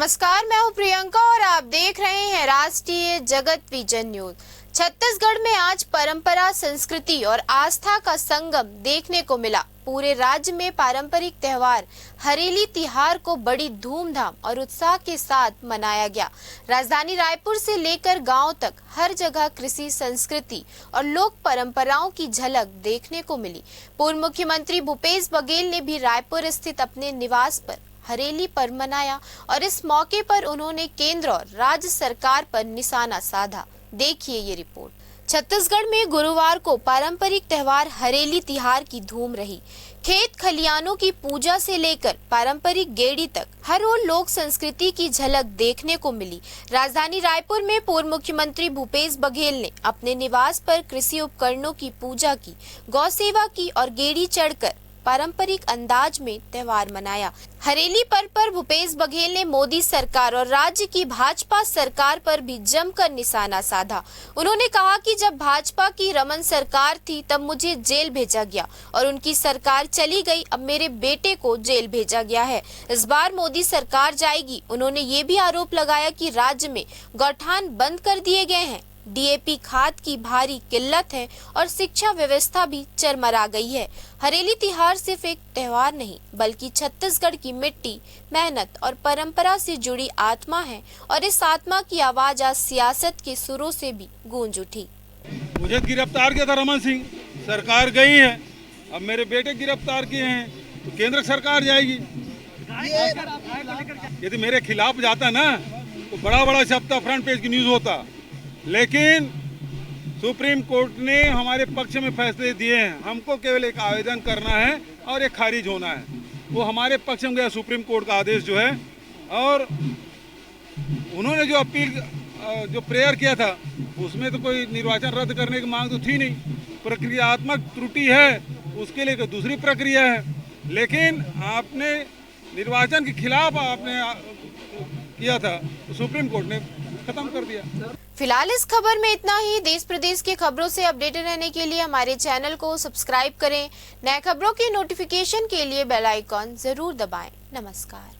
नमस्कार, मैं हूं प्रियंका और आप देख रहे हैं राष्ट्रीय जगत विजन न्यूज। छत्तीसगढ़ में आज परंपरा, संस्कृति और आस्था का संगम देखने को मिला। पूरे राज्य में पारंपरिक त्योहार हरेली तिहार को बड़ी धूमधाम और उत्साह के साथ मनाया गया। राजधानी रायपुर से लेकर गांव तक हर जगह कृषि, संस्कृति और लोक परंपराओं की झलक देखने को मिली। पूर्व मुख्यमंत्री भूपेश बघेल ने भी रायपुर स्थित अपने निवास पर हरेली पर्व मनाया और इस मौके पर उन्होंने केंद्र और राज्य सरकार पर निशाना साधा। देखिए ये रिपोर्ट। छत्तीसगढ़ में गुरुवार को पारंपरिक त्योहार हरेली तिहार की धूम रही। खेत खलियानों की पूजा से लेकर पारंपरिक गेड़ी तक हर ओर लोक संस्कृति की झलक देखने को मिली। राजधानी रायपुर में पूर्व मुख्यमंत्री भूपेश बघेल ने अपने निवास पर कृषि उपकरणों की पूजा की, गौ सेवा की और गेड़ी चढ़कर पारंपरिक अंदाज में त्योहार मनाया। हरेली पर्व पर भूपेश बघेल ने मोदी सरकार और राज्य की भाजपा सरकार पर भी जमकर निशाना साधा। उन्होंने कहा कि जब भाजपा की रमन सरकार थी तब मुझे जेल भेजा गया और उनकी सरकार चली गई, अब मेरे बेटे को जेल भेजा गया है। इस बार मोदी सरकार जाएगी। उन्होंने ये भी आरोप लगाया कि राज्य में गौठान बंद कर दिए गए हैं, डीएपी खाद की भारी किल्लत है और शिक्षा व्यवस्था भी चरमरा गई है। हरेली तिहार सिर्फ एक त्योहार नहीं बल्कि छत्तीसगढ़ की मिट्टी, मेहनत और परंपरा से जुड़ी आत्मा है और इस आत्मा की आवाज आज सियासत के सुरों से भी गूंज उठी। मुझे गिरफ्तार किया था रमन सिंह, सरकार गई है। अब मेरे बेटे गिरफ्तार किए हैं तो केंद्र सरकार जाएगी। यदि मेरे खिलाफ जाता ना तो बड़ा बड़ा छपता, फ्रंट पेज की न्यूज होता, लेकिन सुप्रीम कोर्ट ने हमारे पक्ष में फैसले दिए हैं। हमको केवल एक आवेदन करना है और एक खारिज होना है। वो हमारे पक्ष में गया सुप्रीम कोर्ट का आदेश जो है, और उन्होंने जो अपील जो प्रेयर किया था उसमें तो कोई निर्वाचन रद्द करने की मांग तो थी नहीं। प्रक्रियात्मक त्रुटि है, उसके लिए दूसरी प्रक्रिया है, लेकिन आपने निर्वाचन के खिलाफ आपने किया था तो सुप्रीम कोर्ट ने खत्म कर दिया। फिलहाल इस खबर में इतना ही। देश प्रदेश की खबरों से अपडेटेड रहने के लिए हमारे चैनल को सब्सक्राइब करें। नए खबरों की नोटिफिकेशन के लिए बेल आइकॉन जरूर दबाएं। नमस्कार।